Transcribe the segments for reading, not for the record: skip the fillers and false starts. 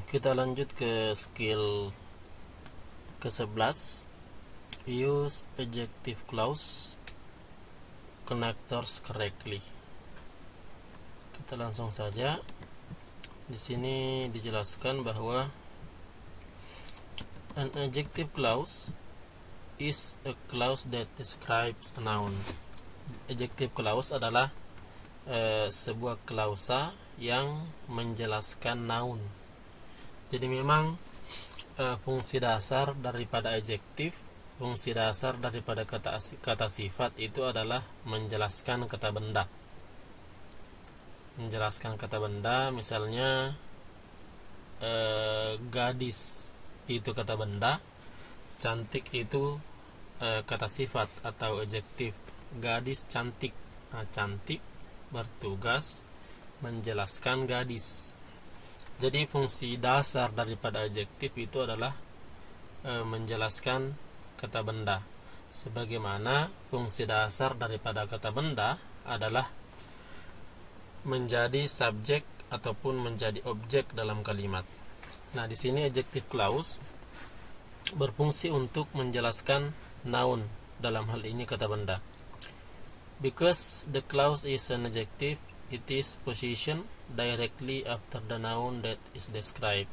Kita lanjut ke skill ke-11. Use adjective clause connectors correctly. Kita langsung saja. Di sini dijelaskan bahwa an adjective clause is a clause that describes a noun. Adjective clause adalah sebuah klausa yang menjelaskan noun. Jadi memang fungsi dasar daripada adjektif, fungsi dasar daripada kata sifat itu adalah menjelaskan kata benda. Menjelaskan kata benda, misalnya gadis itu kata benda, cantik itu kata sifat atau adjektif. Gadis cantik, cantik bertugas menjelaskan gadis. Jadi fungsi dasar daripada adjektif itu adalah menjelaskan kata benda. Sebagaimana fungsi dasar daripada kata benda adalah menjadi subjek ataupun menjadi objek dalam kalimat. Nah, di sini adjective clause berfungsi untuk menjelaskan noun, dalam hal ini kata benda. Because the clause is an adjective, it is positioned directly after the noun that is described.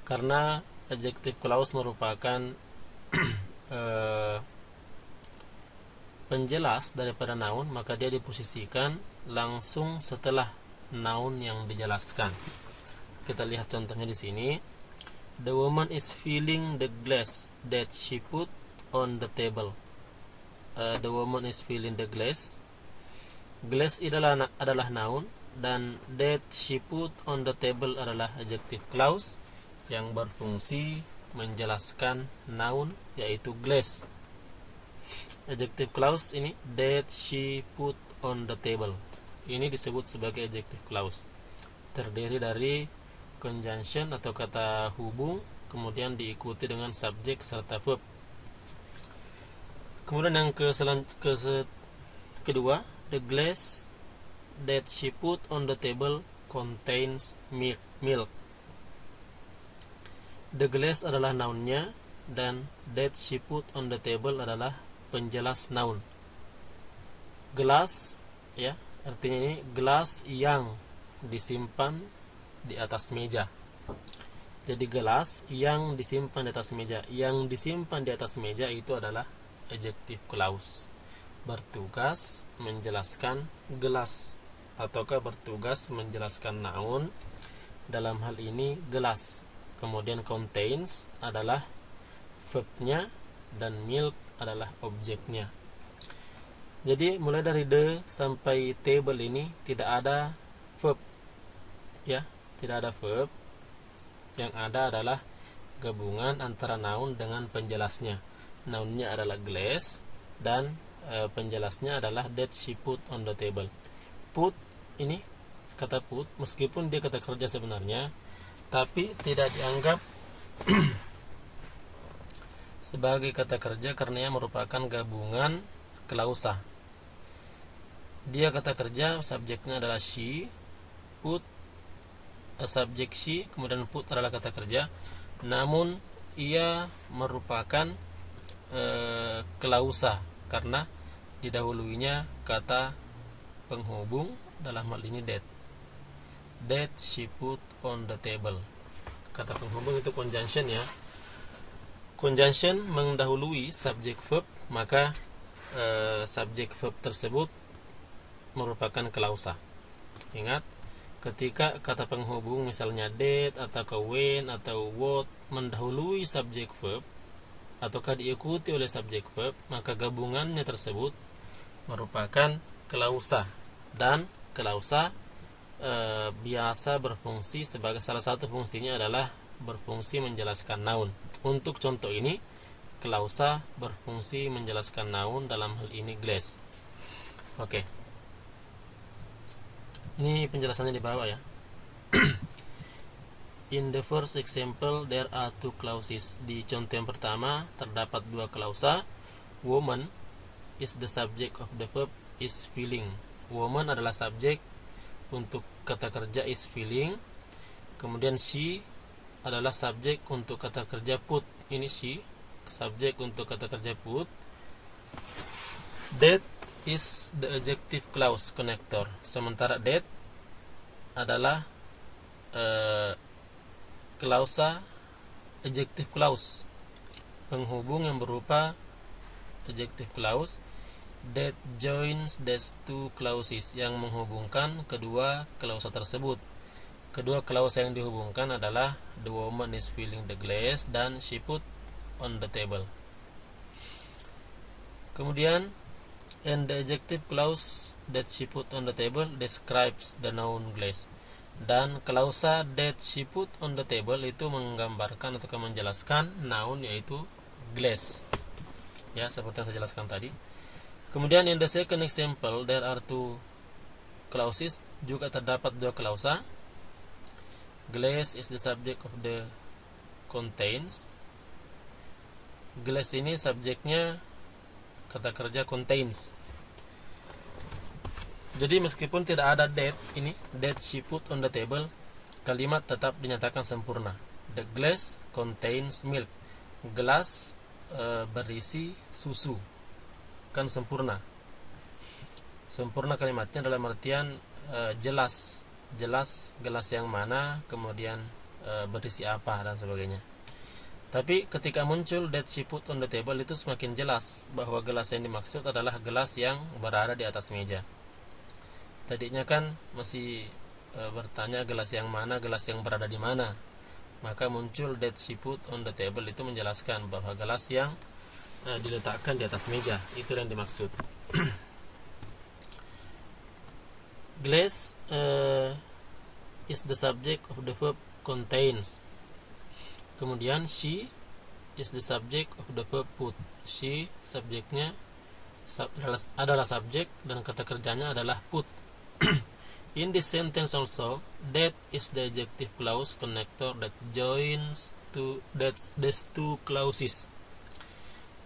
Karena adjective clause merupakan penjelas daripada noun, maka dia diposisikan langsung setelah noun yang dijelaskan. Kita lihat contohnya di sini. The woman is filling the glass that she put on the table. The woman is filling the glass. Glass adalah noun, dan that she put on the table adalah adjective clause yang berfungsi menjelaskan noun, yaitu glass. Adjective clause ini, that she put on the table, ini disebut sebagai adjective clause. Terdiri dari conjunction atau kata hubung, kemudian diikuti dengan subjek serta verb. Kemudian yang kedua, the glass that she put on the table contains milk. The glass adalah nounnya, dan that she put on the table adalah penjelas noun. Gelas, ya, artinya ini gelas yang disimpan di atas meja. Jadi gelas yang disimpan di atas meja. Yang disimpan di atas meja itu adalah adjective clause, bertugas menjelaskan gelas, ataukah bertugas menjelaskan noun, dalam hal ini gelas. Kemudian contains adalah verbnya, dan milk adalah objeknya. Jadi mulai dari the sampai table ini tidak ada verb, ya, tidak ada verb. Yang ada adalah gabungan antara noun dengan penjelasnya. Nounnya adalah glass, dan penjelasnya adalah that she put on the table. Put ini, kata put, meskipun dia kata kerja sebenarnya, tapi tidak dianggap sebagai kata kerja karena ia merupakan gabungan klausa. Dia kata kerja, subjeknya adalah she, put subjek she, kemudian put adalah kata kerja, namun ia merupakan klausa karena didahuluinya kata penghubung, dalam hal ini that she put on the table. Kata penghubung itu conjunction, ya. Conjunction mendahului subjek verb, maka subjek verb tersebut merupakan klausa. Ingat, ketika kata penghubung misalnya that atau when atau what mendahului subjek verb ataukah diikuti oleh subjek verb, maka gabungannya tersebut merupakan klausa. Dan klausa biasa berfungsi sebagai, salah satu fungsinya adalah berfungsi menjelaskan noun. Untuk contoh ini, klausa berfungsi menjelaskan noun, dalam hal ini glass. Oke. Ini penjelasannya di bawah, ya. In the first example, there are two clauses. Di contoh yang pertama, terdapat dua klausa. Woman is the subject of the verb is feeling. Woman adalah subjek untuk kata kerja is feeling. Kemudian she adalah subjek untuk kata kerja put. Ini she, subjek untuk kata kerja put. That is the adjective clause connector. Sementara that adalah klausa adjective clause, penghubung yang berupa adjective clause that joins these two clauses, yang menghubungkan kedua klausa tersebut. Kedua klausa yang dihubungkan adalah the woman is filling the glass dan she put on the table. Kemudian and the adjective clause that she put on the table describes the noun glass. Dan klausa that she put on the table itu menggambarkan atau menjelaskan noun yaitu glass. Ya, seperti yang saya jelaskan tadi. Kemudian in the second example there are two clauses, juga terdapat dua klausa. Glass is the subject of the contains. Glass ini subjeknya kata kerja contains. Jadi meskipun tidak ada that she put on the table, kalimat tetap dinyatakan sempurna. The glass contains milk. Gelas berisi susu. Kan sempurna. Sempurna kalimatnya dalam artian jelas gelas yang mana, kemudian berisi apa dan sebagainya. Tapi ketika muncul that she put on the table, itu semakin jelas bahwa gelas yang dimaksud adalah gelas yang berada di atas meja. Tadinya kan masih bertanya gelas yang mana, gelas yang berada di mana. Maka muncul that she put on the table, itu menjelaskan bahwa gelas yang diletakkan di atas meja, itu yang dimaksud. Glass is the subject of the verb contains. Kemudian she is the subject of the verb put. She subjeknya adalah subjek dan kata kerjanya adalah put. In this sentence also, that is the adjective clause connector that joins these two clauses.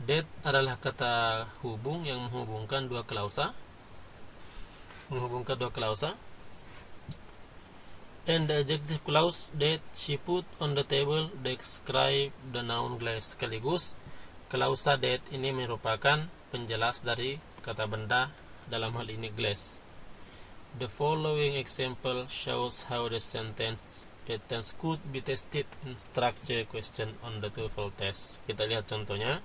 That adalah kata hubung yang menghubungkan dua klausa. And the adjective clause that she put on the table describe the noun glass. Sekaligus klausa that ini merupakan penjelas dari kata benda, dalam hal ini glass. The following example shows how the sentence could be tested in structure question on the TOEFL test. Kita lihat contohnya.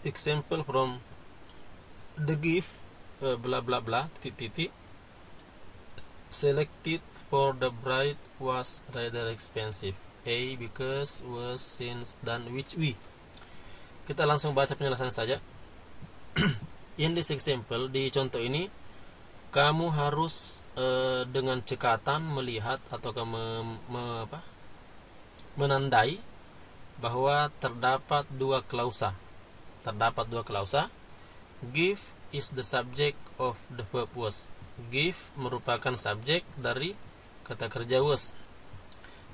Example from the gift blah blah blah titik selected for the bride was rather expensive. A because, was, since, dan which we. Kita langsung baca penjelasan saja. In this example, di contoh ini kamu harus dengan cekatan melihat atau menandai bahwa terdapat dua klausa. Give is the subject of the verb was. Give merupakan subjek dari kata kerja was.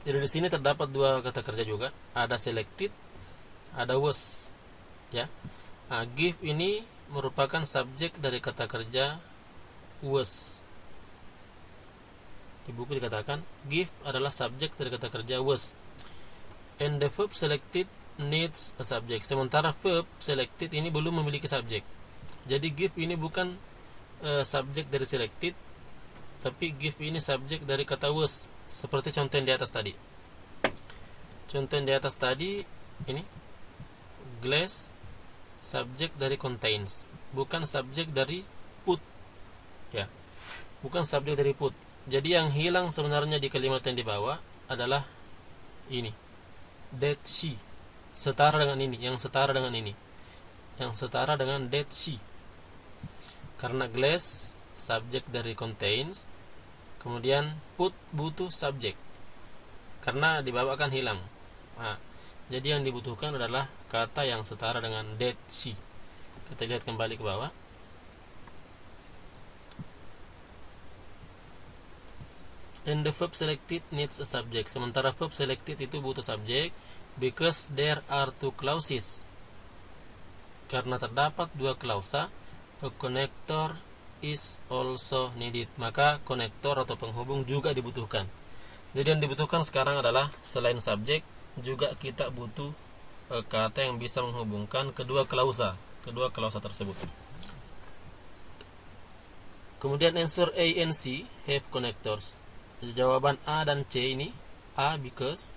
Jadi di sini terdapat dua kata kerja juga, ada selected, ada was. Ya. Nah, give ini merupakan subjek dari kata kerja was. Di buku dikatakan give adalah subjek dari kata kerja was. And the verb selected needs a subject. Sementara verb selected ini belum memiliki subjek. Jadi give ini bukan subjek dari selected, tapi give ini subjek dari kata was. Seperti contoh yang di atas tadi. Contoh yang di atas tadi ini glass subjek dari contains, bukan subjek dari put. Ya. Bukan subjek dari put. Jadi yang hilang sebenarnya di kalimat yang di bawah adalah ini. That she. Setara dengan ini, yang setara dengan ini. Yang setara dengan that she. Karena glass subjek dari contains, kemudian put butuh subjek. Karena di bawah kan hilang. Nah, jadi yang dibutuhkan adalah kata yang setara dengan that she. Kita lihat kembali ke bawah. And the verb selected needs a subject. Sementara verb selected itu butuh subjek. Because there are two clauses. Karena terdapat dua klausa. A connector is also needed. Maka konektor atau penghubung juga dibutuhkan. Jadi yang dibutuhkan sekarang adalah selain subjek, juga kita butuh kata yang bisa menghubungkan kedua klausa tersebut. Kemudian answer A and C have connectors. Jawaban A dan C ini, A because,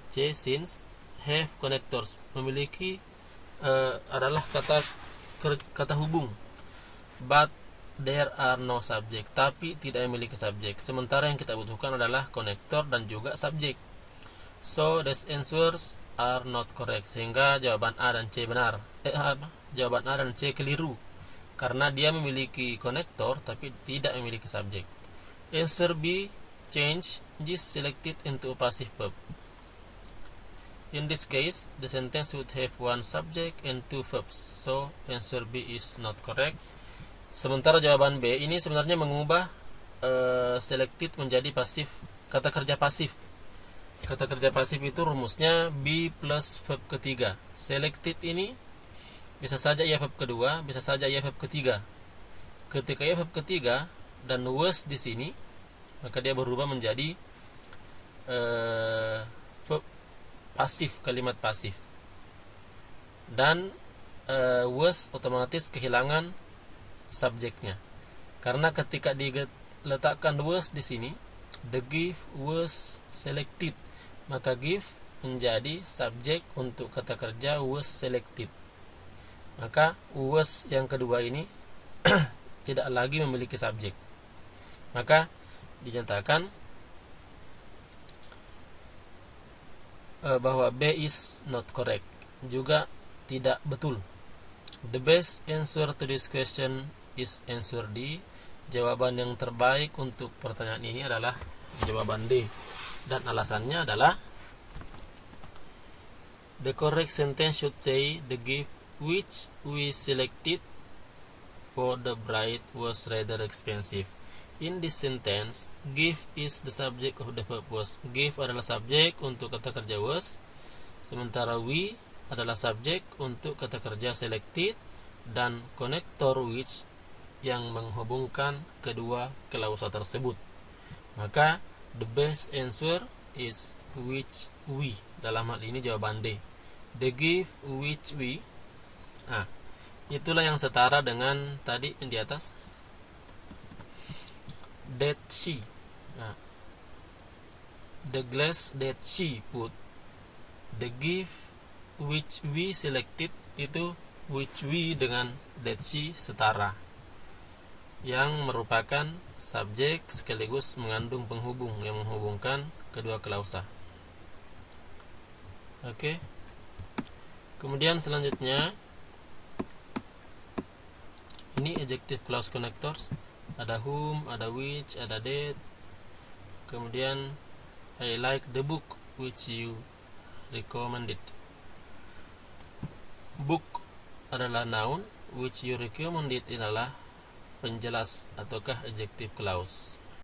C since, have connectors, memiliki adalah kata hubung. But there are no subject, tapi tidak memiliki subjek. Sementara yang kita butuhkan adalah konektor dan juga subjek. So these answers are not correct. Sehingga jawaban A dan C benar. Jawaban A dan C keliru. Karena dia memiliki konektor tapi tidak memiliki subjek. Answer B, change is selected into a passive verb. In this case, the sentence would have one subject and two verbs. So answer B is not correct. Sementara jawaban B ini sebenarnya mengubah selected menjadi pasif, kata kerja pasif. Kata kerja pasif itu rumusnya be plus verb ketiga. Selected ini bisa saja ia verb kedua, bisa saja ia verb ketiga. Ketika ia verb ketiga dan was di sini, maka dia berubah menjadi verb pasif, kalimat pasif. Dan was otomatis kehilangan subjeknya. Karena ketika diletakkan was di sini, the gift was selected, maka gift menjadi subjek untuk kata kerja was selected. Maka was yang kedua ini tidak lagi memiliki subjek. Maka dinyatakan bahwa B is not correct, juga tidak betul. The best answer to this question is answer D. Jawaban yang terbaik untuk pertanyaan ini adalah jawaban D. Dan alasannya adalah the correct sentence should say the gift which we selected for the bride was rather expensive. In this sentence, gift is the subject of the verb was. Gift adalah subjek untuk kata kerja was, sementara we adalah subjek untuk kata kerja selected, dan konektor which yang menghubungkan kedua klausa tersebut. Maka the best answer is which we. Dalam hal ini jawaban D. The gift which we. Itulah yang setara dengan tadi yang di atas. That she. The glass that she put. The gift which we selected, itu which we dengan that she setara, yang merupakan subjek sekaligus mengandung penghubung yang menghubungkan kedua klausa. Oke. Kemudian selanjutnya ini adjective clause connectors. Ada whom, ada which, ada that. Kemudian I like the book which you recommended. Book adalah noun, which you recommended adalah penjelas ataukah adjective clause.